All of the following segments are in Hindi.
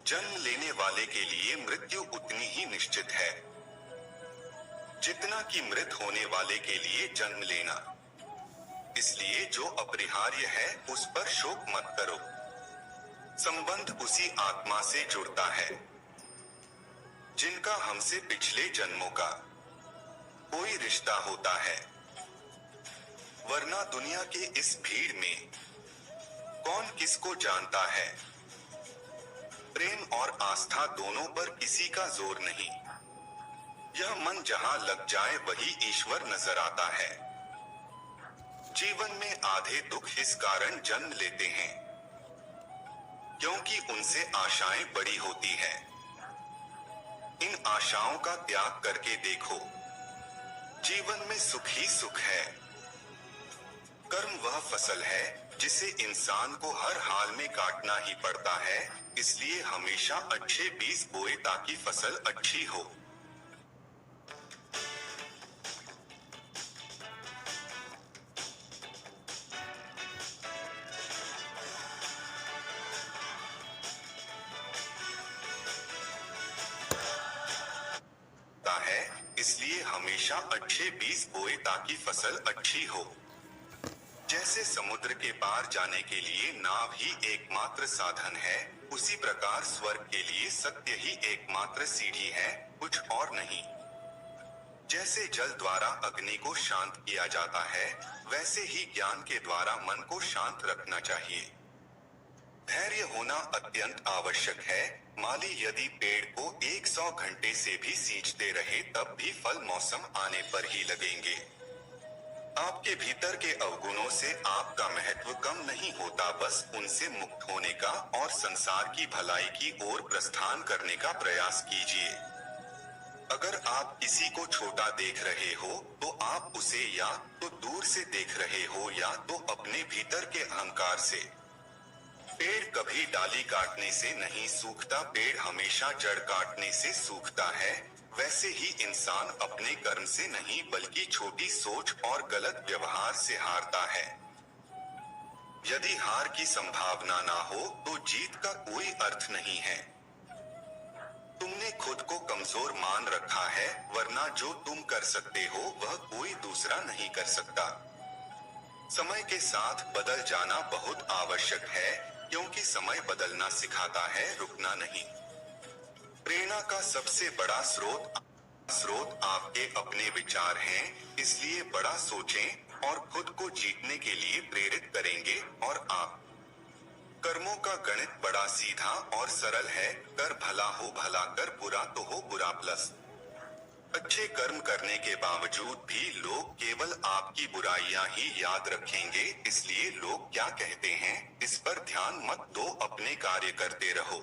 जन्म लेने वाले के लिए मृत्यु उतनी ही निश्चित है जितना कि मृत होने वाले के लिए जन्म लेना। इसलिए जो अपरिहार्य है उस पर शोक मत करो। संबंध उसी आत्मा से जुड़ता है जिनका हमसे पिछले जन्मों का कोई रिश्ता होता है, वरना दुनिया के इस भीड़ में कौन किसको जानता है। प्रेम और आस्था दोनों पर किसी का जोर नहीं। यह मन जहां लग जाए वही ईश्वर नजर आता है। जीवन में आधे दुख इस कारण जन्म लेते हैं क्योंकि उनसे आशाएं बड़ी होती है। इन आशाओं का त्याग करके देखो, जीवन में सुख ही सुख है। कर्म वह फसल है जिसे इंसान को हर हाल में काटना ही पड़ता है, इसलिए हमेशा अच्छे बीज बोए ताकि फसल अच्छी हो। इसलिए हमेशा अच्छे बीज बोए ताकि फसल अच्छी हो। जैसे समुद्र के पार जाने के लिए नाव ही एकमात्र साधन है, उसी प्रकार स्वर्ग के लिए सत्य ही एकमात्र सीढ़ी है, कुछ और नहीं। जैसे जल द्वारा अग्नि को शांत किया जाता है, वैसे ही ज्ञान के द्वारा मन को शांत रखना चाहिए। धैर्य होना अत्यंत आवश्यक है। माली यदि पेड़ को 100 घंटे से भी सींचते रहे तब भी फल मौसम आने पर ही लगेंगे। आपके भीतर के अवगुणों से आपका महत्व कम नहीं होता, बस उनसे मुक्त होने का और संसार की भलाई की ओर प्रस्थान करने का प्रयास कीजिए। अगर आप किसी को छोटा देख रहे हो तो आप उसे या तो दूर से देख रहे हो या तो अपने भीतर के अहंकार से। पेड़ कभी डाली काटने से नहीं सूखता, पेड़ हमेशा जड़ काटने से सूखता है। वैसे ही इंसान अपने कर्म से नहीं बल्कि छोटी सोच और गलत व्यवहार से हारता है। यदि हार की संभावना ना हो तो जीत का कोई अर्थ नहीं है। तुमने खुद को कमजोर मान रखा है, वरना जो तुम कर सकते हो वह कोई दूसरा नहीं कर सकता। समय के साथ बदल जाना बहुत आवश्यक है, क्योंकि समय बदलना सिखाता है, रुकना नहीं। प्रेरणा का सबसे बड़ा स्रोत आपके अपने विचार हैं, इसलिए बड़ा सोचें और खुद को जीतने के लिए प्रेरित करेंगे। और आप कर्मों का गणित बड़ा सीधा और सरल है, कर भला हो भला, कर बुरा तो हो बुरा प्लस। अच्छे कर्म करने के बावजूद भी लोग केवल आपकी बुराइयां ही याद रखेंगे, इसलिए लोग क्या कहते हैं इस पर ध्यान मत दो, अपने कार्य करते रहो।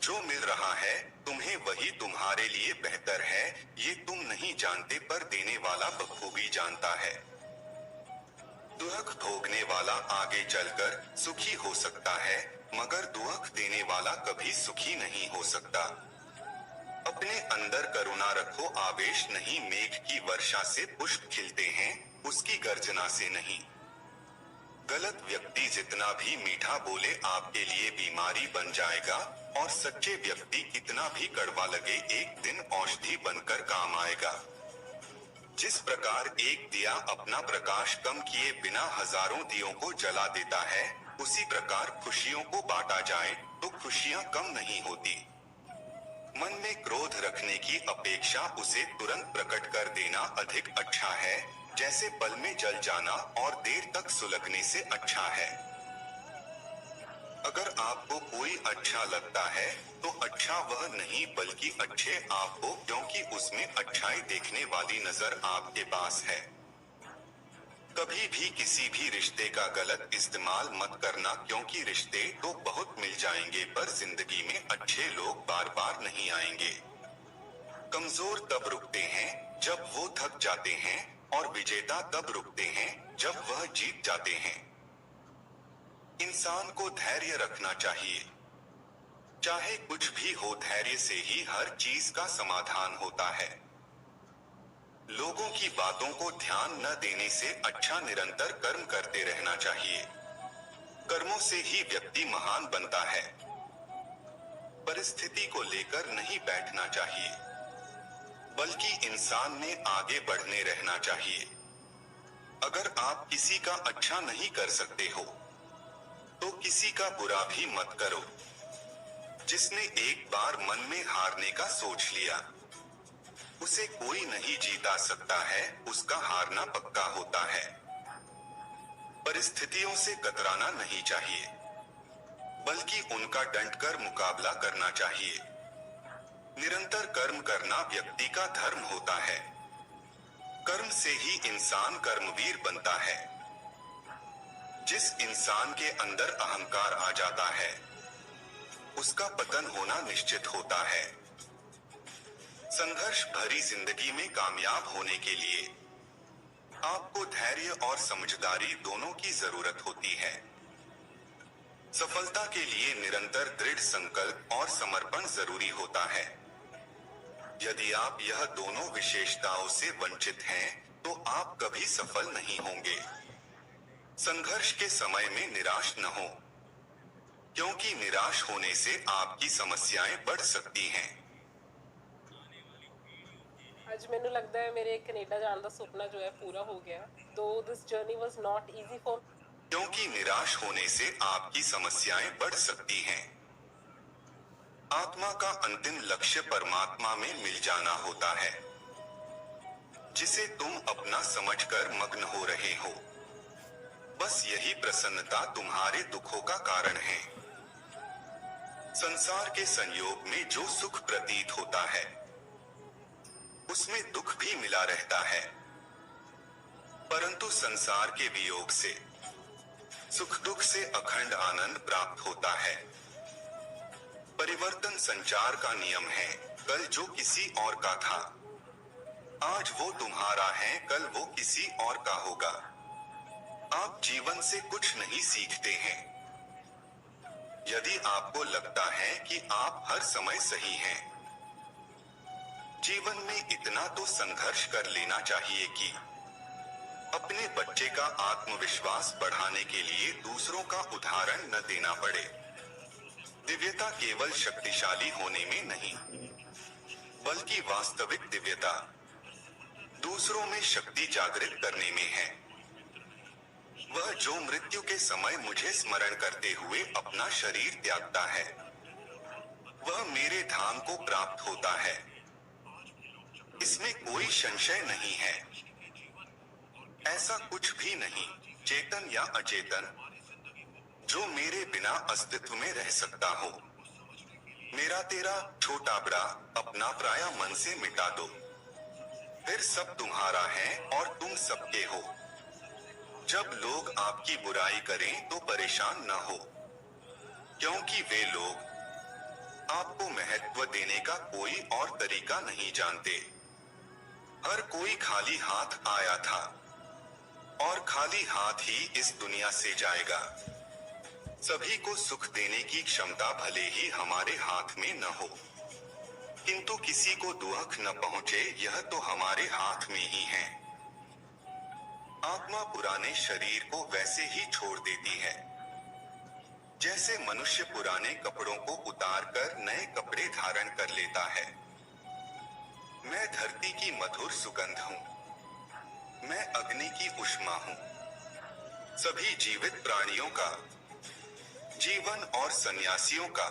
जो मिल रहा है तुम्हें वही तुम्हारे लिए बेहतर है, ये तुम नहीं जानते पर देने वाला बखूबी जानता है। दुख भोगने वाला आगे चलकर सुखी हो सकता है, मगर दुख देने वाला कभी सुखी नहीं हो सकता। अपने अंदर करुणा रखो, आवेश नहीं। मेघ की वर्षा से पुष्प खिलते हैं, उसकी गर्जना से नहीं। गलत व्यक्ति जितना भी मीठा बोले आपके लिए बीमारी बन जाएगा, और सच्चे व्यक्ति कितना भी कड़वा लगे एक दिन औषधि बनकर काम आएगा। जिस प्रकार एक दिया अपना प्रकाश कम किए बिना हजारों दियों को जला देता है, उसी प्रकार खुशियों को बांटा जाए तो खुशियां कम नहीं होती। मन में क्रोध रखने की अपेक्षा उसे तुरंत प्रकट कर देना अधिक अच्छा है, जैसे पल में जल जाना और देर तक सुलगने से अच्छा है। अगर आपको कोई अच्छा लगता है तो अच्छा वह नहीं बल्कि अच्छे आप हो, क्योंकि उसमें अच्छाई देखने वाली नजर आपके पास है। कभी भी किसी भी रिश्ते का गलत इस्तेमाल मत करना, क्योंकि रिश्ते तो बहुत मिल जाएंगे पर जिंदगी में अच्छे लोग बार बार नहीं आएंगे। कमजोर तब रुकते हैं जब वो थक जाते हैं, और विजेता तब रुकते हैं जब वह जीत जाते हैं। इंसान को धैर्य रखना चाहिए। चाहे कुछ भी हो, धैर्य से ही हर चीज का समाधान होता है। लोगों की बातों को ध्यान न देने से अच्छा निरंतर कर्म करते रहना चाहिए। कर्मों से ही व्यक्ति महान बनता है। परिस्थिति को लेकर नहीं बैठना चाहिए, बल्कि इंसान ने आगे बढ़ने रहना चाहिए। अगर आप किसी का अच्छा नहीं कर सकते हो, तो किसी का बुरा भी मत करो। जिसने एक बार मन में हारने का सोच लिया, उसे कोई नहीं जीता सकता है, उसका हारना पक्का होता है। परिस्थितियों से कतराना नहीं चाहिए, बल्कि उनका डटकर मुकाबला करना चाहिए। निरंतर कर्म करना व्यक्ति का धर्म होता है। कर्म से ही इंसान कर्मवीर बनता है। जिस इंसान के अंदर अहंकार आ जाता है, उसका पतन होना निश्चित होता है। संघर्ष भरी जिंदगी में कामयाब होने के लिए आपको धैर्य और समझदारी दोनों की जरूरत होती है। सफलता के लिए निरंतर दृढ़ संकल्प और समर्पण जरूरी होता है। यदि आप यह दोनों विशेषताओं से वंचित हैं, तो आप कभी सफल नहीं होंगे। संघर्ष के समय में निराश न हो, क्योंकि निराश होने से आपकी समस्याएं बढ़ सकती हैं। ਅੱਜ ਮੈਨੂੰ ਲੱਗਦਾ ਹੈ ਮੇਰੇ ਕੈਨੇਡਾ ਜਾਣ ਦਾ ਸੁਪਨਾ ਜੋ ਹੈ ਪੂਰਾ ਹੋ ਗਿਆ। Though this journey was not easy for क्योंकि निराश होने से आपकी समस्याएं बढ़ सकती हैं। आत्मा का अंतिम लक्ष्य परमात्मा में मिल जाना होता है, जिसे तुम अपना समझकर मग्न हो रहे हो। बस यही प्रसन्नता तुम्हारे दुखों का कारण है। संसार के संयोग में जो सुख प्रतीत होता है, उसमें दुख भी मिला रहता है, परंतु संसार के वियोग से सुख दुख से अखंड आनंद प्राप्त होता है। परिवर्तन संचार का नियम है। कल जो किसी और का था, आज वो तुम्हारा है, कल वो किसी और का होगा। आप जीवन से कुछ नहीं सीखते हैं। यदि आपको लगता है कि आप हर समय सही हैं, जीवन में इतना तो संघर्ष कर लेना चाहिए कि अपने बच्चे का आत्मविश्वास बढ़ाने के लिए दूसरों का उदाहरण न देना पड़े। दिव्यता केवल शक्तिशाली होने में नहीं, बल्कि वास्तविक दिव्यता दूसरों में शक्ति जागृत करने में है। वह जो मृत्यु के समय मुझे स्मरण करते हुए अपना शरीर त्यागता है, वह मेरे धाम को प्राप्त होता है। इसमें कोई संशय नहीं है। ऐसा कुछ भी नहीं, चेतन या अचेतन, जो मेरे बिना अस्तित्व में रह सकता हो। मेरा तेरा, छोटा बड़ा, अपना पराया मन से मिटा दो, फिर सब तुम्हारा है और तुम सबके हो। जब लोग आपकी बुराई करें तो परेशान न हो, क्योंकि वे लोग आपको महत्व देने का कोई और तरीका नहीं जानते। हर कोई खाली हाथ आया था और खाली हाथ ही इस दुनिया से जाएगा। सभी को सुख देने की क्षमता भले ही हमारे हाथ में न हो, किंतु किसी को दुख न पहुंचे, यह तो हमारे हाथ में ही है। आत्मा पुराने शरीर को वैसे ही छोड़ देती है, जैसे मनुष्य पुराने कपड़ों को उतारकर नए कपड़े धारण कर लेता है। मैं धरती की मधुर सुगंध हूँ, मैं अग्नि की उष्मा हूँ। सभी जीवित प्राणियों का जीवन और सन्यासियों का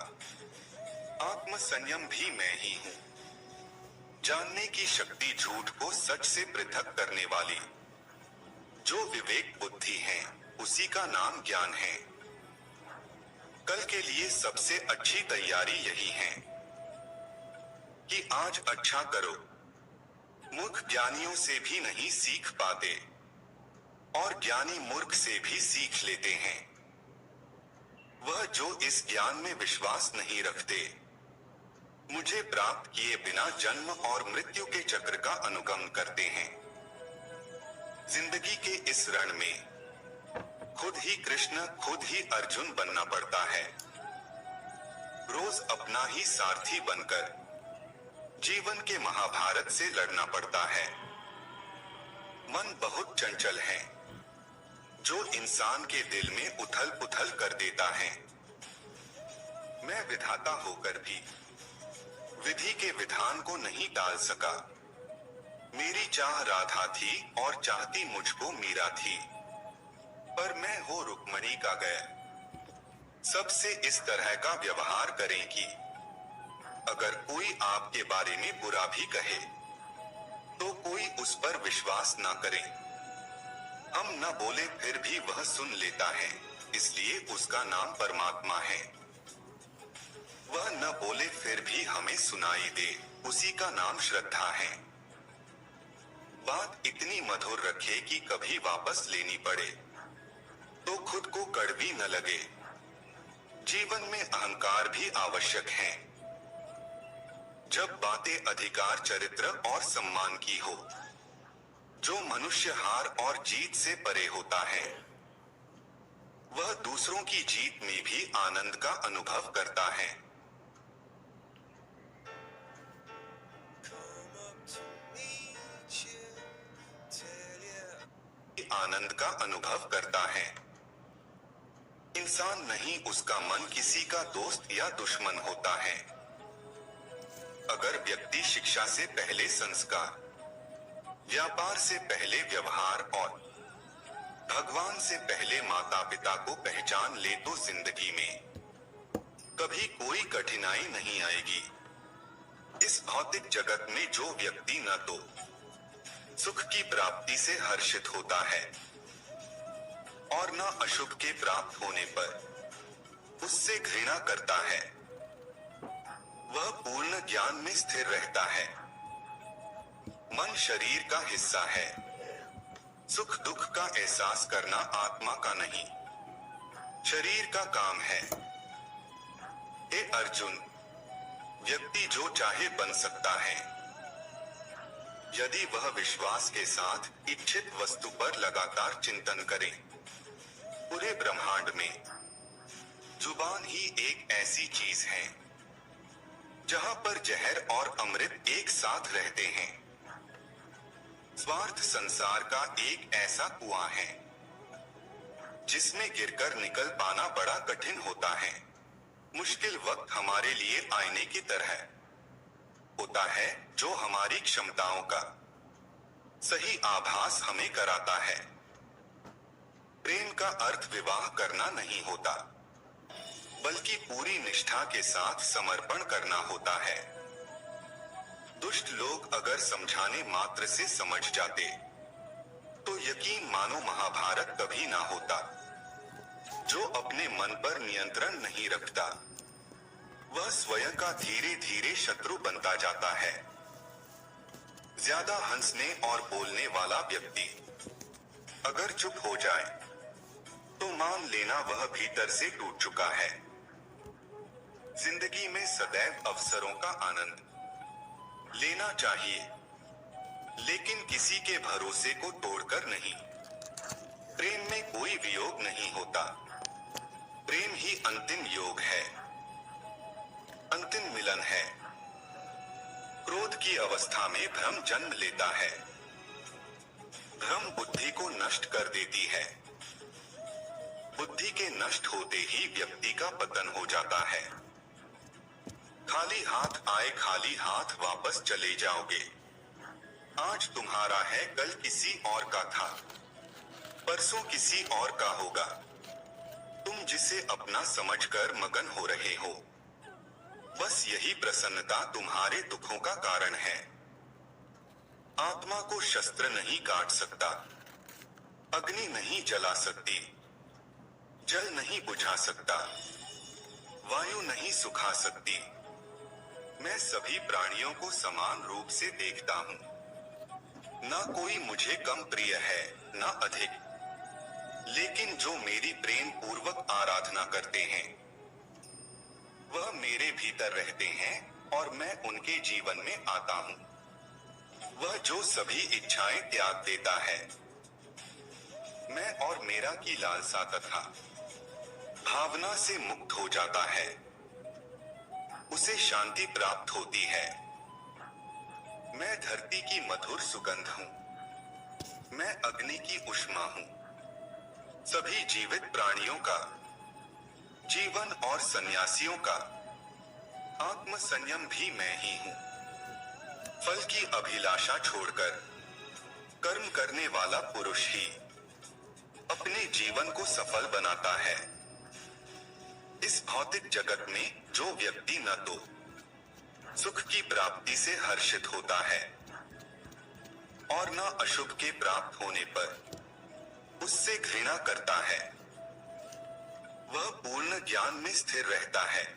आत्म संयम भी मैं ही हूँ। जानने की शक्ति झूठ को सच से पृथक करने वाली जो विवेक बुद्धि है, उसी का नाम ज्ञान है। कल के लिए सबसे अच्छी तैयारी यही है कि आज अच्छा करो। मूर्ख ज्ञानियों से भी नहीं सीख पाते, और ज्ञानी मूर्ख से भी सीख लेते हैं। वह जो इस ज्ञान में विश्वास नहीं रखते, मुझे प्राप्त किए बिना जन्म और मृत्यु के चक्र का अनुगमन करते हैं। जिंदगी के इस रण में खुद ही कृष्ण, खुद ही अर्जुन बनना पड़ता है। रोज अपना ही सारथी बनकर जीवन के महाभारत से लड़ना पड़ता है। मन बहुत चंचल है, जो इंसान के दिल में उथल पुथल कर देता है। मैं विधाता होकर भी विधि के विधान को नहीं टाल सका। मेरी चाह राधा थी और चाहती मुझको मीरा थी, पर मैं हो रुक्मणी का गया। सबसे इस तरह का व्यवहार करें कि अगर कोई आपके बारे में बुरा भी कहे तो कोई उस पर विश्वास ना करे। हम न बोले फिर भी वह सुन लेता है, इसलिए उसका नाम परमात्मा है। वह न बोले फिर भी हमें सुनाई दे, उसी का नाम श्रद्धा है। बात इतनी मधुर रखे कि कभी वापस लेनी पड़े तो खुद को कड़वी न लगे। जीवन में अहंकार भी आवश्यक है। जब बातें अधिकार, चरित्र और सम्मान की हो, जो मनुष्य हार और जीत से परे होता है, वह दूसरों की जीत में भी आनंद का अनुभव करता है। आनंद का अनुभव करता है। इंसान नहीं, उसका मन किसी का दोस्त या दुश्मन होता है। अगर व्यक्ति शिक्षा से पहले संस्कार, व्यापार से पहले व्यवहार और भगवान से पहले माता पिता को पहचान ले तो जिंदगी में कभी कोई कठिनाई नहीं आएगी। इस भौतिक जगत में जो व्यक्ति न तो सुख की प्राप्ति से हर्षित होता है और न अशुभ के प्राप्त होने पर उससे घृणा करता है, वह पूर्ण ज्ञान में स्थिर रहता है। मन शरीर का हिस्सा है। सुख दुख का एहसास करना आत्मा का नहीं, शरीर का काम है। हे अर्जुन, व्यक्ति जो चाहे बन सकता है, यदि वह विश्वास के साथ इच्छित वस्तु पर लगातार चिंतन करे। पूरे ब्रह्मांड में जुबान ही एक ऐसी चीज है जहां पर जहर और अमृत एक साथ रहते हैं। स्वार्थ संसार का एक ऐसा कुआं है जिसमें गिरकर निकल पाना बड़ा कठिन होता है। मुश्किल वक्त हमारे लिए आईने की तरह होता है, जो हमारी क्षमताओं का सही आभास हमें कराता है। प्रेम का अर्थ विवाह करना नहीं होता, बल्कि पूरी निष्ठा के साथ समर्पण करना होता है। दुष्ट लोग अगर समझाने मात्र से समझ जाते तो यकीन मानो महाभारत कभी ना होता। जो अपने मन पर नियंत्रण नहीं रखता, वह स्वयं का धीरे धीरे शत्रु बनता जाता है। ज्यादा हंसने और बोलने वाला व्यक्ति अगर चुप हो जाए तो मान लेना वह भीतर से टूट चुका है। जिंदगी में सदैव अवसरों का आनंद लेना चाहिए, लेकिन किसी के भरोसे को तोड़कर नहीं। प्रेम में कोई वियोग नहीं होता, प्रेम ही अंतिम योग है, अंतिम मिलन है। क्रोध की अवस्था में भ्रम जन्म लेता है। भ्रम बुद्धि को नष्ट कर देती है। बुद्धि के नष्ट होते ही व्यक्ति का पतन हो जाता है। खाली हाथ आए, खाली हाथ वापस चले जाओगे। आज तुम्हारा है, कल किसी और का था, परसों किसी और का होगा। तुम जिसे अपना समझकर मगन हो रहे हो, बस यही प्रसन्नता तुम्हारे दुखों का कारण है। आत्मा को शस्त्र नहीं काट सकता, अग्नि नहीं जला सकती, जल नहीं बुझा सकता, वायु नहीं सुखा सकती। मैं सभी प्राणियों को समान रूप से देखता हूँ। न कोई मुझे कम प्रिय है, न अधिक, लेकिन जो मेरी प्रेम पूर्वक आराधना करते हैं, वह मेरे भीतर रहते हैं और मैं उनके जीवन में आता हूँ। वह जो सभी इच्छाएं त्याग देता है, मैं और मेरा की लालसा तथा भावना से मुक्त हो जाता है, उसे शांति प्राप्त होती है। मैं धरती की मधुर सुगंध हूँ, मैं अग्नि की ऊष्मा हूँ। सभी जीवित प्राणियों का जीवन और सन्यासियों का आत्म संयम भी मैं ही हूँ। फल की अभिलाषा छोड़कर कर्म करने वाला पुरुष ही अपने जीवन को सफल बनाता है। इस भौतिक जगत में जो व्यक्ति न तो सुख की प्राप्ति से हर्षित होता है और न अशुभ के प्राप्त होने पर उससे घृणा करता है, वह पूर्ण ज्ञान में स्थिर रहता है।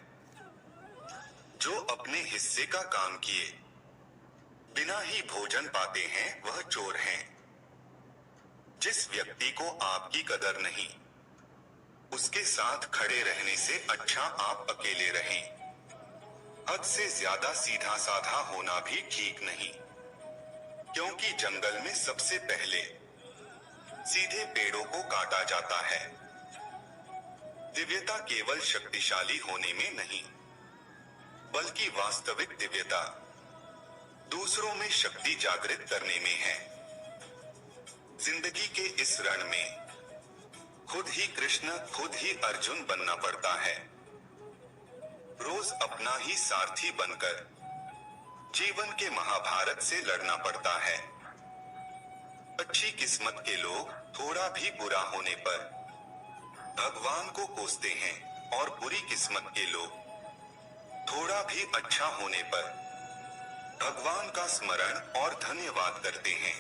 जो अपने हिस्से का काम किए बिना ही भोजन पाते हैं वह चोर हैं। जिस व्यक्ति को आपकी कदर नहीं, उसके साथ खड़े रहने से अच्छा आप अकेले रहें। हद से ज्यादा सीधा साधा होना भी ठीक नहीं, क्योंकि जंगल में सबसे पहले सीधे पेड़ों को काटा जाता है। दिव्यता केवल शक्तिशाली होने में नहीं, बल्कि वास्तविक दिव्यता दूसरों में शक्ति जागृत करने में है। जिंदगी के इस रण में खुद ही कृष्ण, खुद ही अर्जुन बनना पड़ता है। रोज अपना ही सारथी बनकर जीवन के महाभारत से लड़ना पड़ता है। अच्छी किस्मत के लोग थोड़ा भी बुरा होने पर भगवान को कोसते हैं और बुरी किस्मत के लोग थोड़ा भी अच्छा होने पर भगवान का स्मरण और धन्यवाद करते हैं।